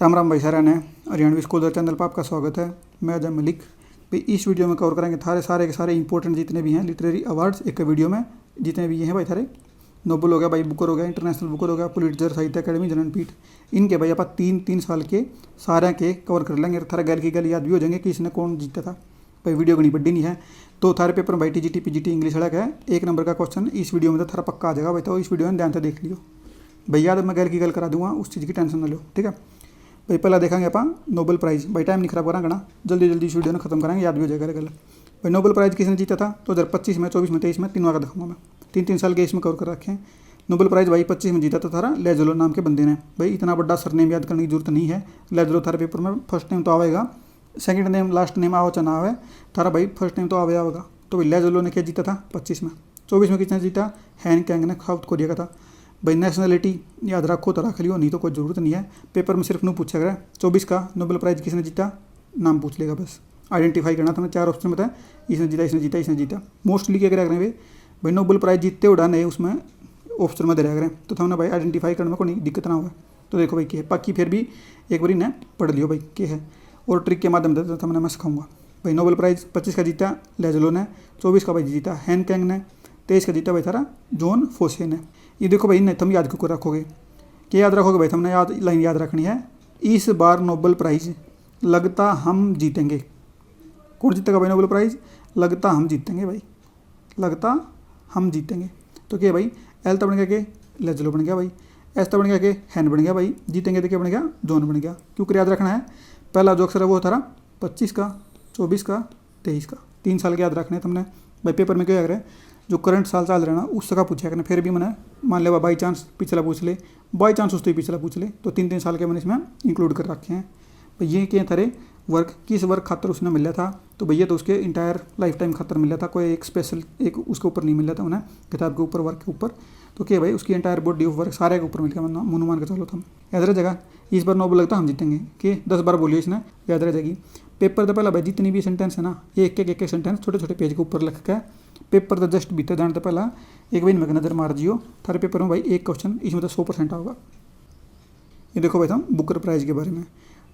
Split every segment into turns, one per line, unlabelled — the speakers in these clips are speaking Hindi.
राम राम भाई सारा ने हरियाणवी स्कॉलर चैनल पर आपका स्वागत है। मैं अजय मलिक। भाई इस वीडियो में कवर करेंगे थारे सारे के सारे इंपॉर्टेंट जितने भी हैं लिटरेरी अवार्ड्स एक वीडियो में जितने भी हैं भाई थारे नोबल हो गया, भाई बुकर हो गया, इंटरनेशनल बुकर हो गया, पुलिट्जर साहित्य अकेडमी ज्ञानपीठ, इनके भाई आप तीन साल के सारे के कवर कर लेंगे। थारा गैल की गल याद भी हो जाएंगे कि इसने कौन जीता था। भाई वीडियो घनी बड्डी नहीं है तो थारे पेपर में भाई टीजीटी पीजीटी इंग्लिश अलग है, 1 नंबर का क्वेश्चन इस वीडियो में तो थारा पक्का आ जाएगा भाई। तो इस वीडियो में ध्यान से देख लियो भाई, याद मैं गैल की गल करा दूंगा, उस चीज़ की टेंशन ना लो, ठीक है भाई। पहला देखेंगे अपन नोबल प्राइज़। भाई टाइम नहीं खराब करा घना, जल्दी जल्दी इस वीडियो ने खत्म करेंगे, याद भी हो जाएगा गल। भाई नोबल प्राइज़ किसने जीता था तो 2025 में, 24 में, 23 में, 3 का दिखाऊंगा मैं। 3 साल के इसमें कवर कर रखे हैं। नोबल प्राइज़ भाई 25 में जीता था थारा लेजलो नाम के बंदे ने। भाई इतना बड़ा सरनेम याद करने की जरूरत नहीं है। लेजलो थारे पेपर में फर्स्ट नेम तो आएगा, सेकंड नेम लास्ट नेम आओ चना आवे, थारा भाई फर्स्ट नेम तो आवे आवेगा। तो भाई लेजलो ने क्या जीता था 25 में। 24 में किसने जीता, हैन कैंग ने साउथ कोरिया का था। भाई नेशनलिटी याद रखो तो रख लियो, नहीं तो कोई ज़रूरत नहीं है, पेपर में सिर्फ नू पूछा गया। 24 का नोबेल प्राइज़ किसने जीता, नाम पूछ लेगा बस, आइडेंटिफाई करना था। मैं 4 ऑप्शन बताया, इसने जीता, इसने जीता, इसने जीता। मोस्टली क्या करें भाई नोबेल प्राइज़ जीतते उड़ा नहीं उसमें ऑप्शन में दे रहा करें, तो हमने भाई आइडेंटिफाई करने में कोई दिक्कत ना हो। तो देखो भाई क्या है, बाकी फिर भी एक बार ने पढ़ लियो भाई क्या है, और ट्रिक के माध्यम से हमने मैं सिखाऊंगा। भाई नोबेल प्राइज़ 25 का जीता लेजलो ने, 24 का भाई जीता हैन कैंग ने, 23 का जीता भाई थारा जॉन फोसे ने। ये देखो भाई तुम याद क्यों रखोगे, क्या याद रखोगे भाई, तुमने याद लाइन याद रखनी है, इस बार नोबेल प्राइज़ लगता हम जीतेंगे। कौन जीतेगा भाई नोबेल प्राइज़, लगता हम जीतेंगे भाई, लगता हम जीतेंगे। तो क्या भाई एल तो बन गया के लेजलो बन गया भाई, एस तो बन गया के हैन बन गया भाई, जीतेंगे तो क्या बन गया, जॉन बन गया। क्योंकि याद रखना है पहला जो अक्षर है वो थारा 25 का, 24 का, 23 का, 3 साल के याद रखने तुमने। भाई पेपर में क्या करें, जो करंट साल चल रहा है ना उसका पूछा करना। फिर भी मैंने मान ले बाई चांस पिछला पूछ ले, बाई चांस उससे पिछला पूछ ले, तो 3 साल के मैंने इसमें इंक्लूड कर रखे हैं। भाई ये क्या थारे वर्क किस वर्क खातर उसने मिला था, तो भैया तो उसके इंटायर लाइफ टाइम खातर मिला था, कोई एक स्पेशल एक उसके ऊपर नहीं मिला था उन्हें किताब के ऊपर वर्क के ऊपर। तो क्या भाई उसकी इंटायर बॉडी ऑफ वर्क सारे के ऊपर मिल गया, मुनु मान के चलो तुम याद रह जाएगा। इस बार नोबेल लगता हम जीतेंगे कि 10 बार बोलिए इसने, याद रह जाएगी। पेपर तो पहला भाई जितनी भी सेंटेंस है ना, एक सेंटेंस छोटे छोटे पेज के ऊपर लिख के पेपर तो जस्ट भीतर जाने तो पहला एक बार इनमें नज़र मार जियो। थारे पेपर में भाई एक क्वेश्चन इसमें तो 100% होगा। ये देखो भाई हम बुकर प्राइज़ के बारे में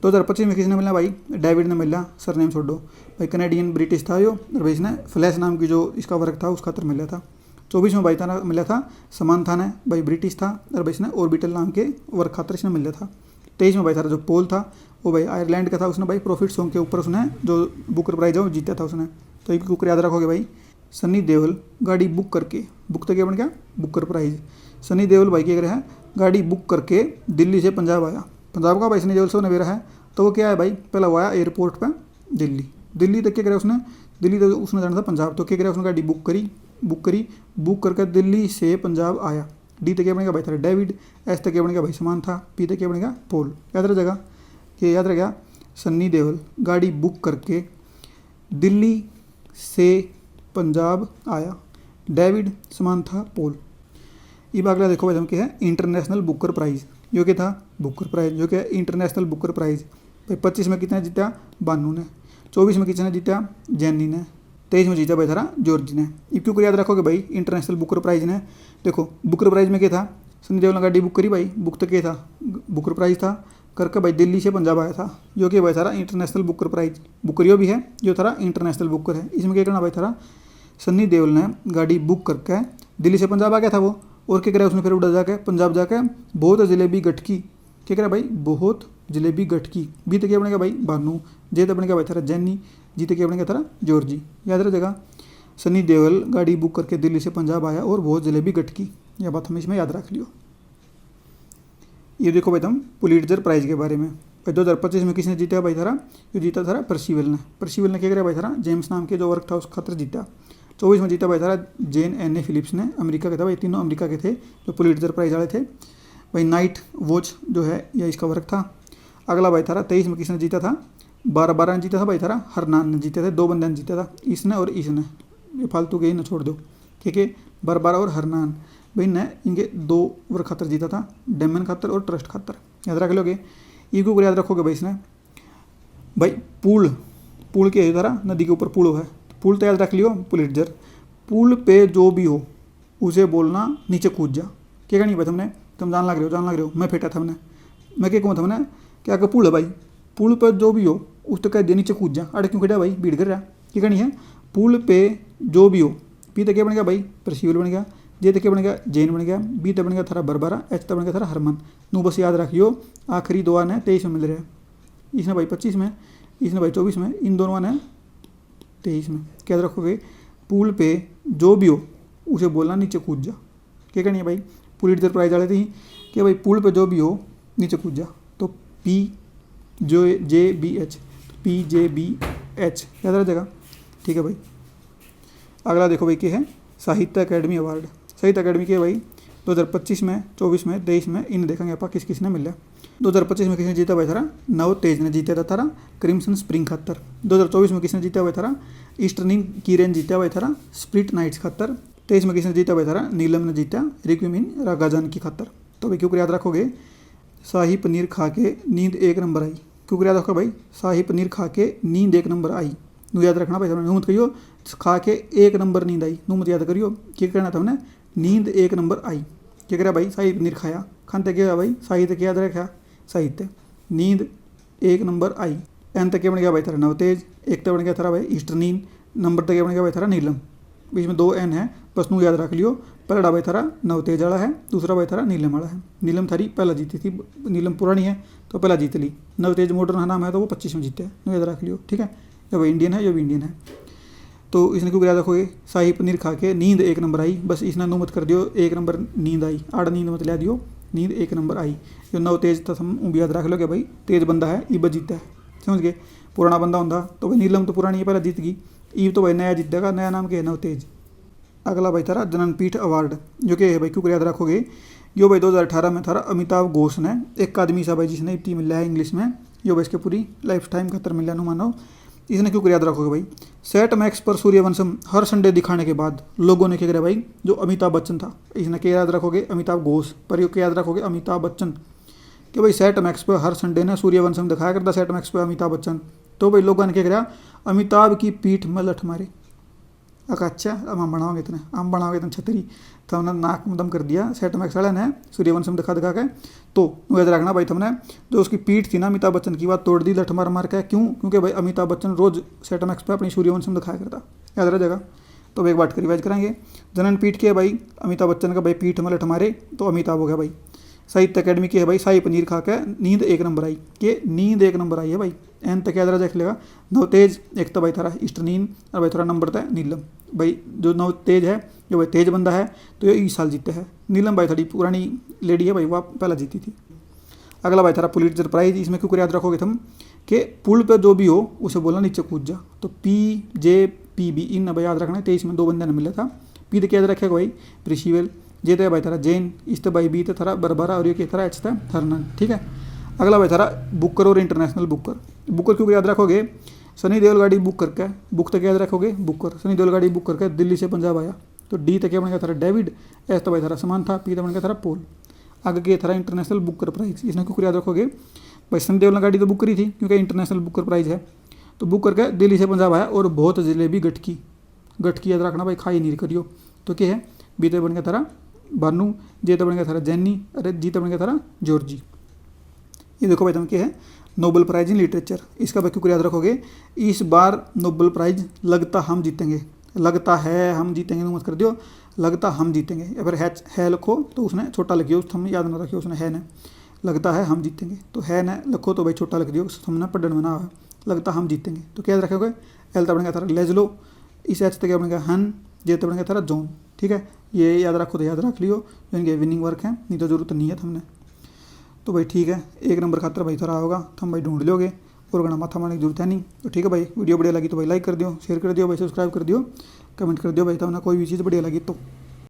2025 में किसने मिला भाई, डेविड ने मिला, सरनेम छोड़ो भाई, कनेडियन ब्रिटिश था यो, और भाई इसने फ्लैश नाम की जो इसका वर्क था उस खातर मिला था। 24 में भाई था मिला था समांथा ने, भाई ब्रिटिश था, और भाई इसने ऑर्बिटल नाम के वर्क खातर इसने मिला था। 23 में भाई था जो पोल था वो भाई आयरलैंड का था, उसने भाई प्रॉफिट सॉन्ग के ऊपर उसने जो बुकर प्राइज़ है वो जीता था उसने। तो एक कुकर याद रखोगे भाई, सनी देओल गाड़ी बुक करके, बुक तो क्या बन गया बुकर प्राइज़। सनी देओल भाई क्या है, गाड़ी बुक करके दिल्ली से पंजाब आया, पंजाब का भाई सनी देओल से नवेरा है, तो वो क्या है भाई पहला वो आया एयरपोर्ट पर दिल्ली तक क्या करा उसने, दिल्ली तक उसने जाना था पंजाब, तो क्या करा उसने गाड़ी बुक करके दिल्ली से पंजाब आया। डी तक क्या बनेगा भाई थारा डेविड, एस तक क्या बनेगा भाई समांथा, पी तक क्या बनेगा पोल। याद रह जाएगा कि याद रह गया सन्नी देओल गाड़ी बुक करके दिल्ली से पंजाब आया, डेविड समांथा पोल। ये अगला देखो भाई हम क्या है इंटरनेशनल बुकर प्राइज़, जो क्या था बुकर प्राइज़ जो क्या है इंटरनेशनल बुकर प्राइज़। भाई 25 में कितना जीता बानू ने, 24 में किसने जीता जैनी ने, 23 में जीता भाई थारा जॉर्ज ने। ये क्यों याद रखोगे भाई इंटरनेशनल बुकर प्राइज़ ने, देखो बुकर प्राइज़ में क्या था, सनी देओल ने गाड़ी बुक करी भाई, बुक तो क्या था बुकर प्राइज़ था करके भाई दिल्ली से पंजाब आया था, जो कि भाई थारा इंटरनेशनल बुकर प्राइज़ बुकरियो भी है जो थारा इंटरनेशनल बुकर है। इसमें क्या करना भाई थारा सन्नी देओल ने गाड़ी बुक करके दिल्ली से पंजाब आ गया था वो, और क्या करा उसने फिर उड़ा जाके पंजाब जाके बहुत जलेबी गटकी, क्या करा भाई बहुत जलेबी गटकी। बी तो क्या बनेगा भाई बानू, जे तो बनेगा भाई थारा जैनी, जी तो क्या बनेगा थारा जॉर्जी। याद रखेगा सनी देओल गाड़ी बुक करके दिल्ली से पंजाब आया और बहुत जलेबी गटकी, यह बात हम इसमें याद रख लियो। ये देखो भाई तुम पुलिट्जर प्राइज़ के बारे में। भाई 2025 में किसने जीता भाई थारा, जो जीता थारा पर्सिवल ने क्या करा भाई थारा जेम्स नाम के जो वर्क था उस खातर जीता। 24 में जीता भाई थारा जेन एन ए फिलिप्स ने, अमेरिका के था भाई, तीनों अमेरिका के थे जो पुलिट्जर प्राइज़ वाले थे। भाई नाइट वॉच जो है यह इसका वर्क था। अगला भाई थारा 23 में किसने जीता था, 12 ने जीता था भाई थारा हरनान ने जीते थे, 2 बंदे ने जीता था, इसने और इसने, ये फालतू के ही ना छोड़ दो, ठीक है 12 और हरनान भाई ने इनके 2 वर्क खातर जीता था, डेमन खातर और ट्रस्ट खातर। याद रख लोगे, ये क्यों याद रखोगे भाई इसने, भाई पुल के थारा नदी के ऊपर पुल है, पुल तो याद रख लियो पुलिट्जर, पुल पे जो भी हो उसे बोलना नीचे कूद जा, क्या नहीं भाई तुमने, तुम जान लग रहे हो मैं फेटा था मैं क्या कहूँ था मैंने क्या का पुल है भाई, पुल पर जो भी हो उस तक कह दिया नीचे कूद जा, अड़ क्यों खड़ा भाई, भीड़ कर रहा, क्या करनी है, पुल पे जो भी हो, पी तक क्या बन गया भाई, प्रशिवल बन गया, जे तक क्या बन गया, जैन बन गया, बी तक बन गया थारा बरबरा, एच तक बन गया थारा हरमन। नू बस याद रखियो आखिरी दो आने 23 में मिल रहा है, इसने भाई 25 में, इसने भाई 24 में, इन दोनों आने 23 में। क्या याद रखोगे, पुल पे जो भी हो उसे बोलना नीचे कूद जा, क्या करनी है भाई, पुलिटजर प्राइज वाले थे कि भाई पुल पे जो भी हो नीचे कूद जा, तो पी जो J B H, P J B H याद रह जाएगा, ठीक है भाई। अगला देखो भाई क्या है, साहित्य अकेडमी अवार्ड। साहित्य अकेडमी के भाई 2025 में, 24 में, 23 में, इन देखेंगे आप किस किसने मिला। 2025 में किसने जीता भाई थारा, नव तेज ने जीता था थारा क्रिम्सन स्प्रिंग खातर। 2024 में किसने जीता भाई थारा, ईस्टर्निंग कीरेन जीता भाई थारा स्प्लिट नाइट्स खातर। 23 में किसने जीता भाई थारा, नीलम ने जीता रिक्विमिन रागाजान की खातर। तो भाई क्यों याद रखोगे, शाही पनीर खा के नींद 1 नंबर आई, क्यों याद रखो भाई, शाही पनीर खा के नींद 1 नंबर आई, नू याद रखना भाई, नू मत कहियो खा के 1 नंबर नींद आई, नू मत याद करियो, क्या करना था हमने, नींद 1 नंबर आई। क्या करा भाई, शाही पनीर खाया, खानते क्या भाई, साहित्य क्या याद रखा, साहित्य, नींद 1 नंबर आई। एन तक क्या बन गया भाई थारा नवतेज, एक तक बन गया थारा भाई ईस्टर्निन, नंबर तक क्या बन गया भाई थारा नीलम, बीच में 2 एन है, बस नू याद रख लियो, पहला भाई थारा नवतेज वाला है, दूसरा भाई थारा नीलम वाला है। नीलम थारी पहला जीती थी, नीलम पुरानी है तो पहला जीत ली, नवतेज मॉडर्न नाम है तो वो 25 में जीते हैं, नू याद रख लियो, ठीक है। ये भाई इंडियन है, ये भी इंडियन है। तो इसने क्यों याद रखोगे, शाही पनीर खा के नींद 1 नंबर आई, बस इसने नू मत कर दियो 1 नंबर नींद आई, आड़ नींद मत ला दियो, नींद 1 नंबर आई। जो नव तेज था हम भी याद रख लो कि भाई तेज बंदा है, ईब जीता है, समझ गए। पुराना बंदा होता तो भाई नीलम तो पुरानी है, पहले जीत गई, ईब तो भाई नया जीतेगा, नया नाम क्या है, नव तेज। अगला भाई थारा जननपीठ अवार्ड, जो कि है भाई क्यों याद रखोगे, यो भाई 2018 में थारा अमिताभ घोष ने, एक आदमी सा भाई जिसने इतनी मिला है इंग्लिश में, यो भाई इसके पूरी लाइफ टाइम खतर मिला नु मानो। इसने क्यों याद रखोगे भाई, सेट मैक्स पर सूर्यवंशम हर संडे दिखाने के बाद लोगों ने क्या करा भाई, जो अमिताभ बच्चन था, इसने क्या याद रखोगे, अमिताभ घोष, पर यो क्या याद रखोगे, अमिताभ बच्चन, कि भाई सेट मैक्स पर हर संडे ने सूर्यवंशम दिखाया करता, सेट मैक्स पर अमिताभ बच्चन, तो भाई लोगों ने क्या करा, अमिताभ की पीठ में लठ मारे। अच्छा अब हम बनाओगे इतने छतरी, तो हमने नाक में दम कर दिया सेट मैक्स वाले ने सूर्यवंशम दिखा के। तो याद रखना भाई तुमने, जो उसकी पीठ थी ना अमिताभ बच्चन की, बात तोड़ दी लठ मार मार के, क्यों, क्योंकि भाई अमिताभ बच्चन रोज सेट मैक्स पे अपनी सूर्यवंशम दिखाया करता, याद रह जाएगा। तो भाई एक बात रिवाइज कराएंगे, जनन पीठ के भाई अमिताभ बच्चन का भाई पीठ में लठ मारे तो अमिताभ हो गया भाई। साहित्य अकेडमी की है भाई, शाही पनीर खा के नींद 1 नंबर आई, कि नींद 1 नंबर आई है भाई। एन तक याद रख लेगा, नवतेज एक तो भाई थारा ईस्टर्निन, और भाई थोड़ा नंबर था नीलम। भाई जो नवतेज है, जो भाई तेज बंदा है तो ये इस साल जीते हैं। नीलम भाई थोड़ी पुरानी लेडी है भाई, वह पहला जीती थी। अगला भाई थारा पुलिटजर प्राइज, इसमें क्यों याद रखोगे तुम, कि पुल पे जो भी हो उसे बोलना नीचे कूद जा, तो P J P be in भाई याद रखना है। 23 में 2 बंदे ने मिला था, पी तो क्या याद रखेगा भाई, प्रिशिवल, जे तो भाई थारा जैन, इस तो भाई बी तो थारा बरबरा, और ये क्या थारा एच था हरनन, ठीक है। अगला भाई थारा बुकर और इंटरनेशनल बुकर। बुकर क्यों याद रखोगे, सनी देओल गाड़ी बुक करके, बुक तक याद रखोगे बुकर, सनी देओल गाड़ी बुक करके दिल्ली से पंजाब आया, तो डी तक क्या बन गया थारा डेविड, एस तो भाई थारा समान था, पी तो बन गया थारा पोल। आगे के थारा इंटरनेशनल बुकर प्राइज, इसने क्यों याद रखोगे भाई, सनी देओल ने गाड़ी तो बुक करी थी क्योंकि इंटरनेशनल बुकर प्राइज है, तो बुक करके दिल्ली से पंजाब आया, और बहुत जलेबी गटकी याद रखना भाई, खाई नहीं करियो। तो क्या है, बी तो बन गया थारा बानू, जे तो बन गया थारा जैनी, अरे जी तो बन गया थारा जॉर्जी। ये देखो भाई तुम क्या है, नोबेल प्राइज इन लिटरेचर, इसका भाई क्यों याद रखोगे, इस बार नोबेल प्राइज लगता हम जीतेंगे, लगता है हम जीतेंगे, मत कर दियो लगता हम जीतेंगे, या फिर है लिखो तो उसने छोटा लिखियो, हम याद ना रखियो उसने है ने, लगता है हम जीतेंगे, तो है न लिखो तो भाई छोटा लिख दियो, हमने पढ़ने में ना आवा, लगता हम जीतेंगे। तो क्या याद रखोगे, एल तो बन गया थारा लेजलो, इस एच तक क्या बन गया हन, जे तो बन गया थारा जोन, ठीक है। ये याद रखो तो याद रख लियो, जो इनके विनिंग वर्क है, नहीं तो जरूरत नहीं है हमने। तो भाई ठीक है, 1 नंबर खातर भाई थोड़ा होगा तो हम भाई ढूंढ लोगे, और गणा माथा मारने की जरूरत है नहीं। तो ठीक है भाई, वीडियो बढ़िया लगी तो भाई लाइक कर दियो, शेयर कर दियो भाई, सब्सक्राइब कर दियो, कमेंट कर दियो भाई, तो कोई भी चीज़ बढ़िया लगी तो।